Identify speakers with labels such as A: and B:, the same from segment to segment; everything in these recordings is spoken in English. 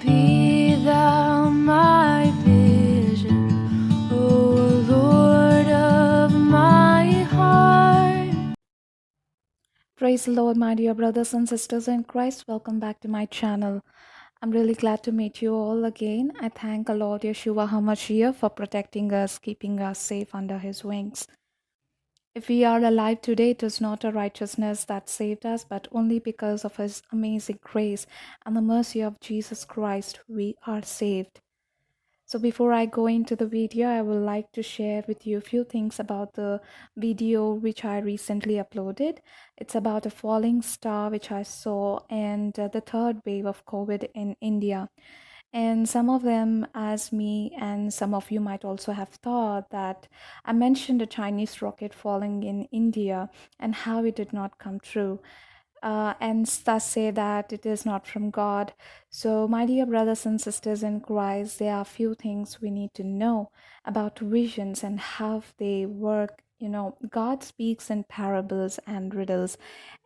A: Be thou my vision, O Lord of my heart. Praise the Lord, my dear brothers and sisters in Christ. Welcome back to my channel. I'm really glad to meet you all again. I thank our Lord Yeshua HaMashiach for protecting us, keeping us safe under his wings. If we are alive today, it is not a righteousness that saved us, but only because of his amazing grace and the mercy of Jesus Christ, we are saved. So before I go into the video, I would like to share with you a few things about the video which I recently uploaded. It's about a falling star which I saw and the third wave of COVID in India. And some of them, as me and some of you might also have thought that I mentioned a Chinese rocket falling in India and how it did not come true. And thus say that it is not from God. So, my dear brothers and sisters in Christ, there are few things we need to know about visions and how they work. God speaks in parables and riddles.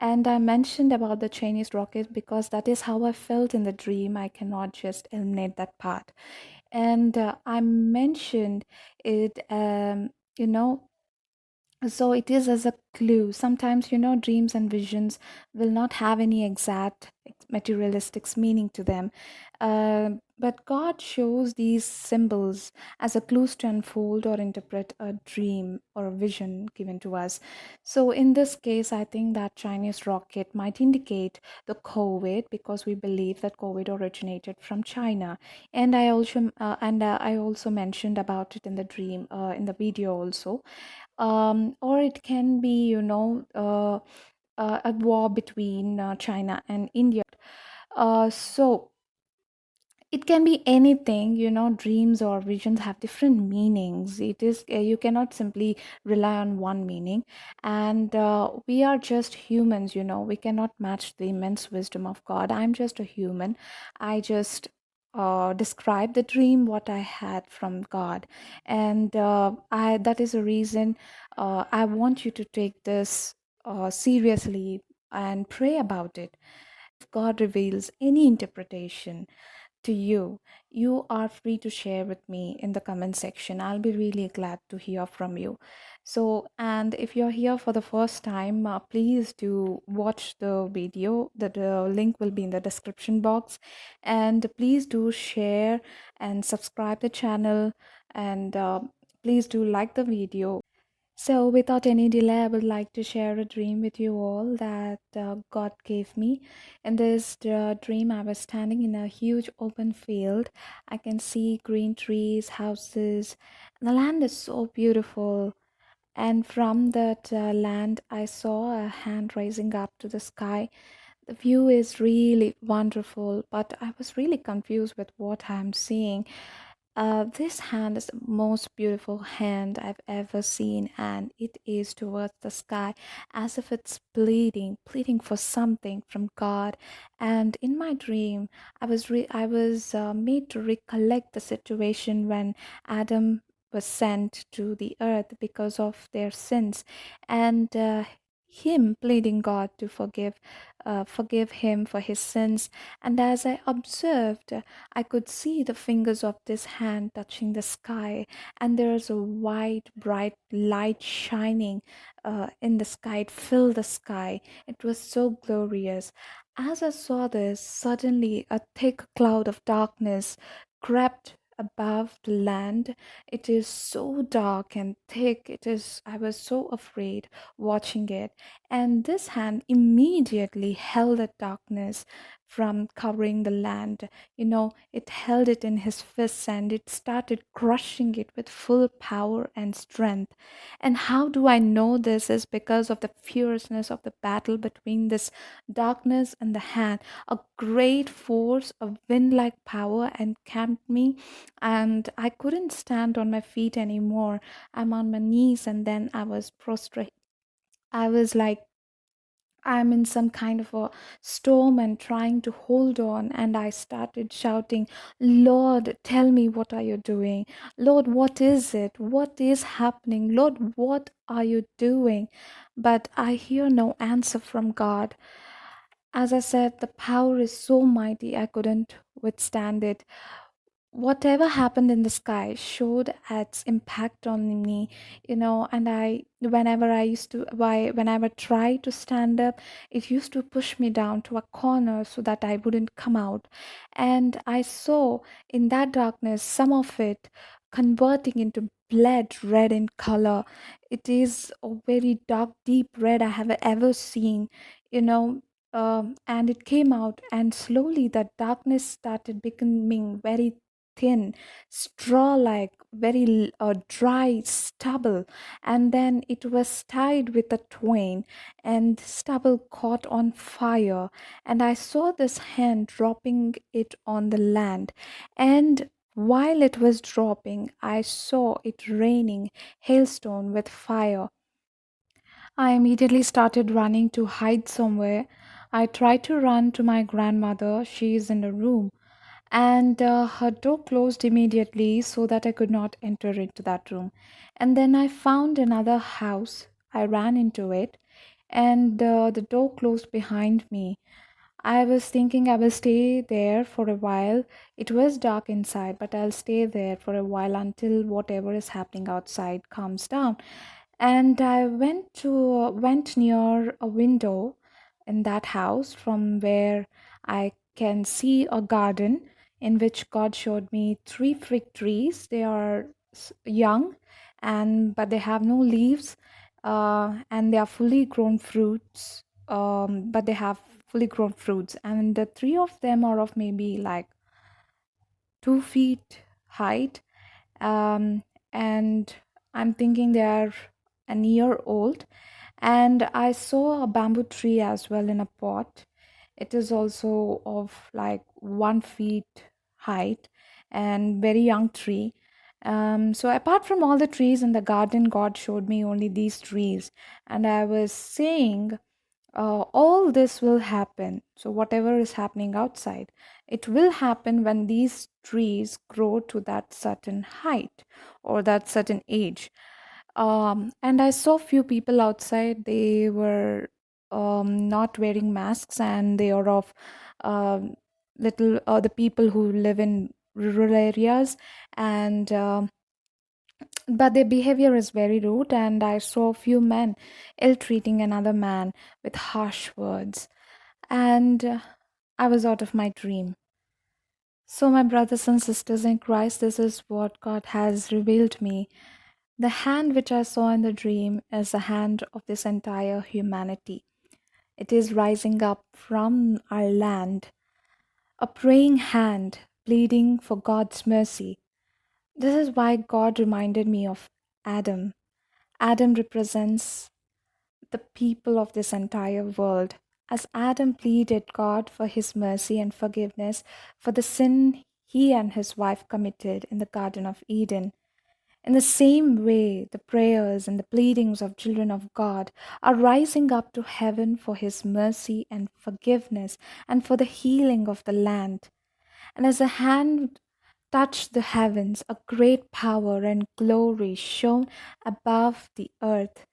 A: And I mentioned about the Chinese rocket because that is how I felt in the dream. I cannot just eliminate that part. And I mentioned it, you know, so it is as a clue. Sometimes, dreams and visions will not have any exact materialistic meaning to them. But God shows these symbols as a clues to unfold or interpret a dream or a vision given to us. So in this case, I think that Chinese rocket might indicate the COVID because we believe that COVID originated from China. And I also mentioned about it in the dream, in the video also, or it can be a war between China and India. So it can be anything. Dreams or visions have different meanings. It is you cannot simply rely on one meaning, and we are just humans. We cannot match the immense wisdom of God. I'm just a human. I just describe the dream what I had from God, and I that is a reason I want you to take this seriously and pray about it. If God reveals any interpretation to you, you are free to share with me in the comment section. I'll be really glad to hear from you. So, and if you're here for the first time, please do watch the video. The link will be in the description box. And please do share and subscribe the channel. And please do like the video. So, without any delay, I would like to share a dream with you all that God gave me. In this dream, I was standing in a huge open field. I can see green trees, houses. The land is so beautiful. And from that land, I saw a hand rising up to the sky. The view is really wonderful, but I was really confused with what I'm seeing. This hand is the most beautiful hand I've ever seen, and it is towards the sky as if it's pleading for something from God. And in my dream, I was made to recollect the situation when Adam was sent to the earth because of their sins, and him pleading God to forgive him for his sins. And as I observed, I could see the fingers of this hand touching the sky, and there's a white, bright light shining in the sky. It filled the sky. It was so glorious. As I saw this, suddenly a thick cloud of darkness crept above the land. It is so dark and thick. I was so afraid watching it. And this hand immediately held the darkness from covering the land. It held it in his fists and it started crushing it with full power and strength. And how do I know this is because of the fierceness of the battle between this darkness and the hand. A great force of wind like power encamped me, and I couldn't stand on my feet anymore. I'm on my knees, and then I was prostrate. I was like, I'm in some kind of a storm and trying to hold on. And I started shouting, Lord, tell me, what are you doing? Lord, what is it? What is happening? Lord, what are you doing? But I hear no answer from God. As I said, the power is so mighty, I couldn't withstand it. Whatever happened in the sky showed its impact on me, and whenever I used to, whenever I try to stand up, it used to push me down to a corner so that I wouldn't come out. And I saw in that darkness some of it converting into blood red in color. It is a very dark, deep red I have ever seen, you know. And it came out, and slowly that darkness started becoming very thin, straw like, very dry stubble, and then it was tied with a twine, and stubble caught on fire. And I saw this hand dropping it on the land, and while it was dropping, I saw it raining hailstone with fire. I immediately started running to hide somewhere. I tried to run to my grandmother. She is in a room, and her door closed immediately so that I could not enter into that room. And then I found another house. I ran into it, and the door closed behind me. I was thinking I will stay there for a while. It was dark inside, but I'll stay there for a while until whatever is happening outside calms down. And I went near a window in that house from where I can see a garden in which God showed me three fig trees. They are young, and but they have no leaves, and they are fully grown fruits. But they have fully grown fruits, and the three of them are of maybe like 2 feet height, um, and I'm thinking they are an year old. And I saw a bamboo tree as well in a pot. It is also of like 1 feet height and very young tree. So apart from all the trees in the garden, God showed me only these trees, and I was saying all this will happen. So, whatever is happening outside, it will happen when these trees grow to that certain height or that certain age. And I saw few people outside. They were not wearing masks, and they are of um, little the people who live in rural areas, and but their behavior is very rude. And I saw a few men ill-treating another man with harsh words, and I was out of my dream. So, my brothers and sisters in Christ, this is what God has revealed me. The hand which I saw in the dream is the hand of this entire humanity. It is rising up from our land, a praying hand pleading for God's mercy. This is why God reminded me of Adam. Adam represents the people of this entire world. As Adam pleaded God for his mercy and forgiveness for the sin he and his wife committed in the Garden of Eden, in the same way, the prayers and the pleadings of children of God are rising up to heaven for his mercy and forgiveness and for the healing of the land. And as a hand touched the heavens, a great power and glory shone above the earth,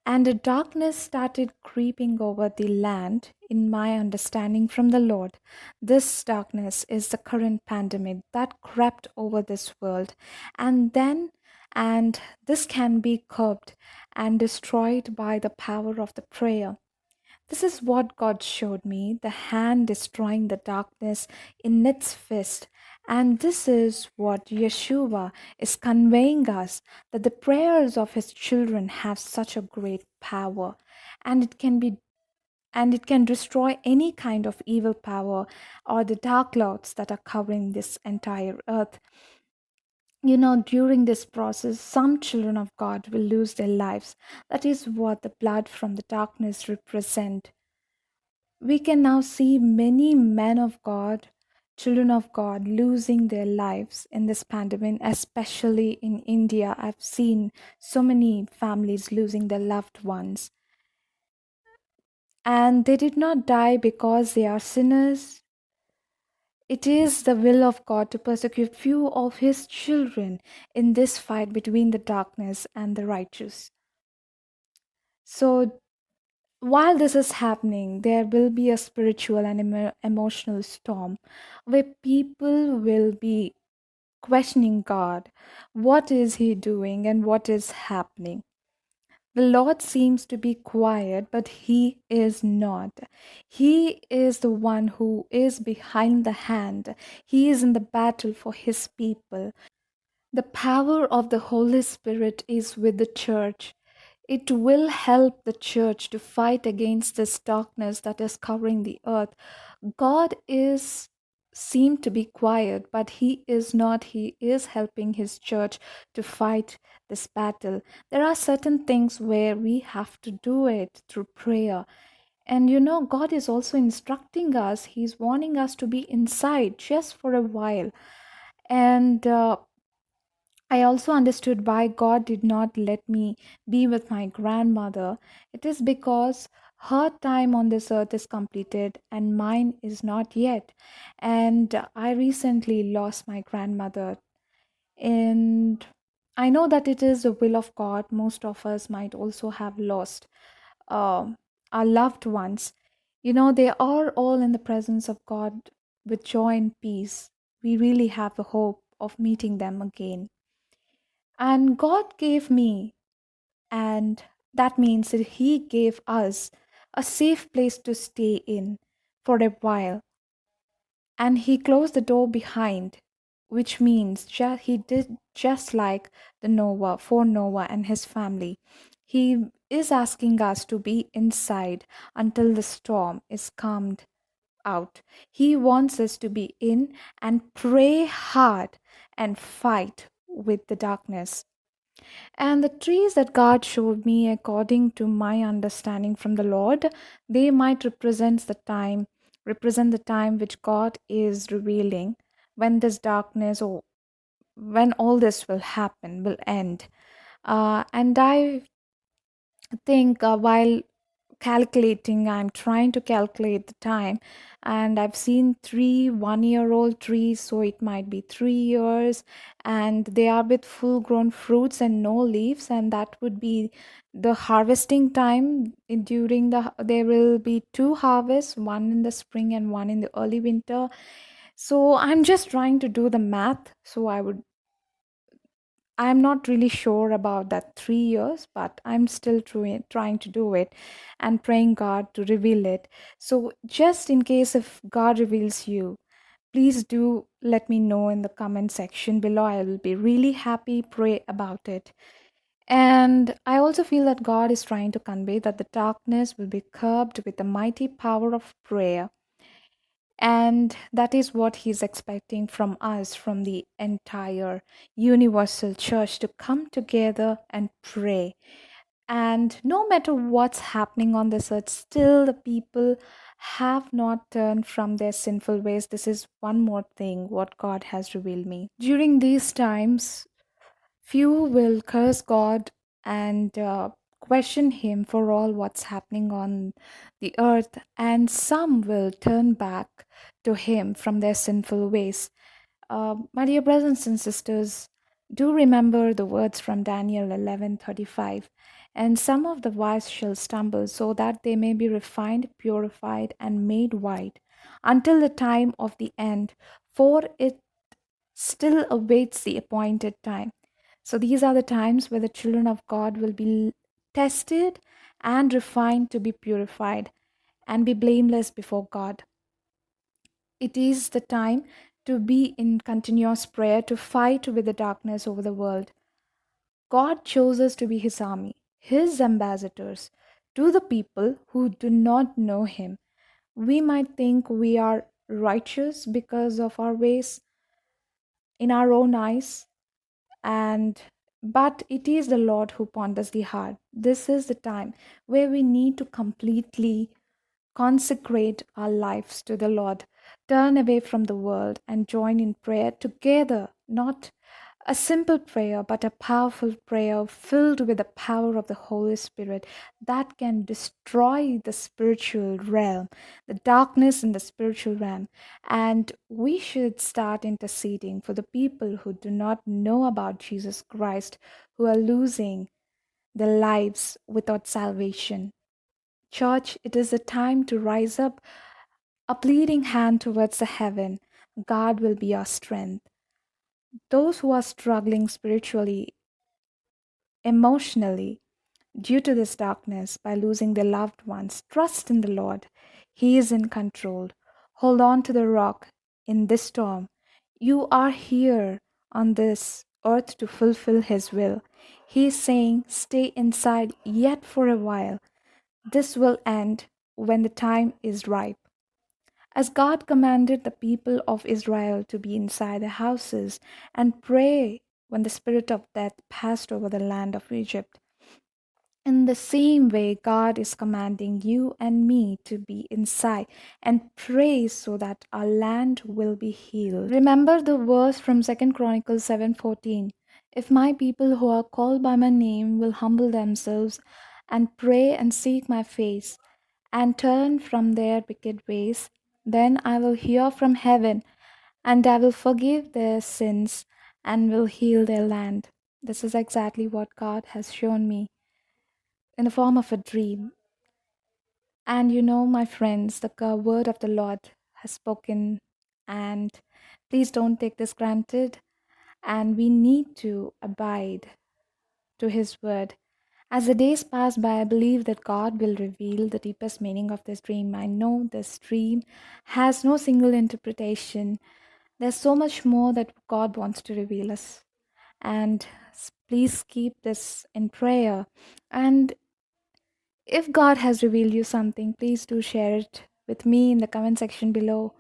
A: and a darkness started creeping over the land, in my understanding from the Lord. This darkness is the current pandemic that crept over this world. And then, and this can be curbed and destroyed by the power of the prayer. This is what God showed me, the hand destroying the darkness in its fist. And this is what Yeshua is conveying us, that the prayers of his children have such a great power, and it can destroy any kind of evil power or the dark clouds that are covering this entire earth. During this process, some children of God will lose their lives. That is what the blood from the darkness represent. We can now see many men of God, children of God, losing their lives in this pandemic, especially in India. I've seen so many families losing their loved ones. And they did not die because they are sinners. It is the will of God to persecute few of his children in this fight between the darkness and the righteous. So While this is happening, there will be a spiritual and emotional storm where people will be questioning God. What is He doing and what is happening? The Lord seems to be quiet, but He is not. He is the one who is behind the hand. He is in the battle for His people. The power of the Holy Spirit is with the church. It will help the church to fight against this darkness that is covering the earth. God is seemed to be quiet, but He is not. He is helping His church to fight this battle. There are certain things where we have to do it through prayer. And God is also instructing us. He's warning us to be inside just for a while. And I also understood why God did not let me be with my grandmother. It is because her time on this earth is completed and mine is not yet. And I recently lost my grandmother. And I know that it is the will of God. Most of us might also have lost uh, our loved ones. They are all in the presence of God with joy and peace. We really have the hope of meeting them again. And God gave me, and that means that He gave us a safe place to stay in for a while. And He closed the door behind, which means He did just like the Noah, for Noah and his family. He is asking us to be inside until the storm is calmed out. He wants us to be in and pray hard and fight with the darkness. And the trees that God showed me, according to my understanding from the Lord, they might represent the time which God is revealing when this darkness or when all this will happen, will end. And I think while calculating, I'm trying to calculate the time, and I've seen 3 1-year-old trees, so it might be 3 years, and they are with full grown fruits and no leaves, and that would be the harvesting time. During there will be two harvests, one in the spring and one in the early winter. So I'm just trying to do the math. I'm not really sure about that 3 years, but I'm still trying to do it and praying God to reveal it. So, just in case if God reveals you, please do let me know in the comment section below. I will be really happy. Pray about it. And I also feel that God is trying to convey that the darkness will be curbed with the mighty power of prayer, and that is what he's expecting from us, from the entire universal church, to come together and pray. And no matter what's happening on this earth, still the people have not turned from their sinful ways. This is one more thing what God has revealed me. During these times, few will curse God and question Him for all what's happening on the earth, and some will turn back to Him from their sinful ways. My dear brothers and sisters, do remember the words from Daniel 11:35. And some of the wise shall stumble, so that they may be refined, purified, and made white until the time of the end, for it still awaits the appointed time. So these are the times where the children of God will be tested and refined to be purified and be blameless before God. It is the time to be in continuous prayer to fight with the darkness over the world. God chose us to be His army, His ambassadors to the people who do not know Him. We might think we are righteous because of our ways in our own eyes, and but it is the Lord who ponders the heart. This is the time where we need to completely consecrate our lives to the Lord, turn away from the world, and join in prayer together. Not a simple prayer, but a powerful prayer filled with the power of the Holy Spirit that can destroy the spiritual realm, the darkness in the spiritual realm. And we should start interceding for the people who do not know about Jesus Christ, who are losing their lives without salvation. Church, it is a time to rise up, a pleading hand towards the heaven. God will be our strength. Those who are struggling spiritually, emotionally, due to this darkness by losing their loved ones, trust in the Lord. He is in control. Hold on to the rock in this storm. You are here on this earth to fulfill His will. He is saying, stay inside yet for a while. This will end when the time is ripe. As God commanded the people of Israel to be inside their houses and pray when the spirit of death passed over the land of Egypt, in the same way, God is commanding you and me to be inside and pray so that our land will be healed. Remember the verse from 2 Chronicles 7:14. If my people who are called by my name will humble themselves and pray and seek my face and turn from their wicked ways, then I will hear from heaven and I will forgive their sins and will heal their land. This is exactly what God has shown me in the form of a dream. And you know, my friends, the word of the Lord has spoken, and please don't take this granted. And we need to abide to His word. As the days pass by, I believe that God will reveal the deepest meaning of this dream. I know this dream has no single interpretation. There's so much more that God wants to reveal us. And please keep this in prayer. And if God has revealed you something, please do share it with me in the comment section below.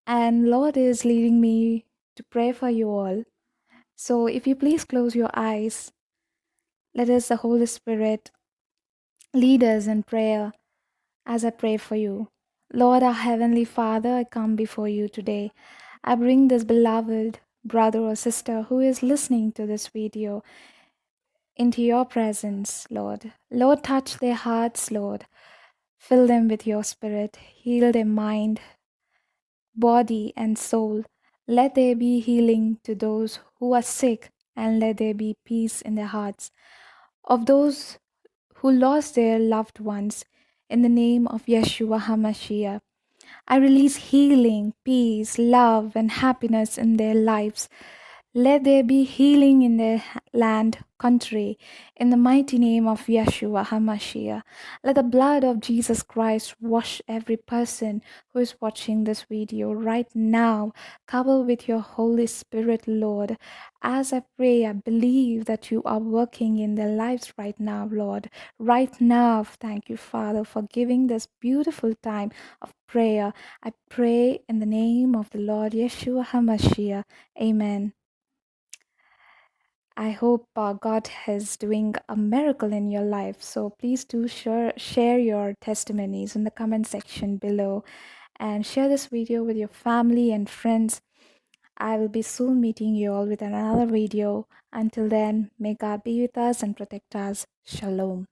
A: And Lord is leading me to pray for you all. So if you please close your eyes, let us, the Holy Spirit, lead us in prayer as I pray for you. Lord, our Heavenly Father, I come before you today. I bring this beloved brother or sister who is listening to this video into your presence, Lord. Lord, touch their hearts, Lord. Fill them with your spirit. Heal their mind, body, and soul. Let there be healing to those who are sick, and let there be peace in their hearts. Of those who lost their loved ones, in the name of Yeshua HaMashiach, I release healing, peace, love, and happiness in their lives. Let there be healing in their land, country, in the mighty name of Yeshua HaMashiach. Let the blood of Jesus Christ wash every person who is watching this video right now. Cover with your Holy Spirit, Lord. As I pray, I believe that you are working in their lives right now, Lord. Right now, thank you, Father, for giving this beautiful time of prayer. I pray in the name of the Lord Yeshua HaMashiach. Amen. I hope God is doing a miracle in your life. So please do share your testimonies in the comment section below and share this video with your family and friends. I will be soon meeting you all with another video. Until then, may God be with us and protect us. Shalom.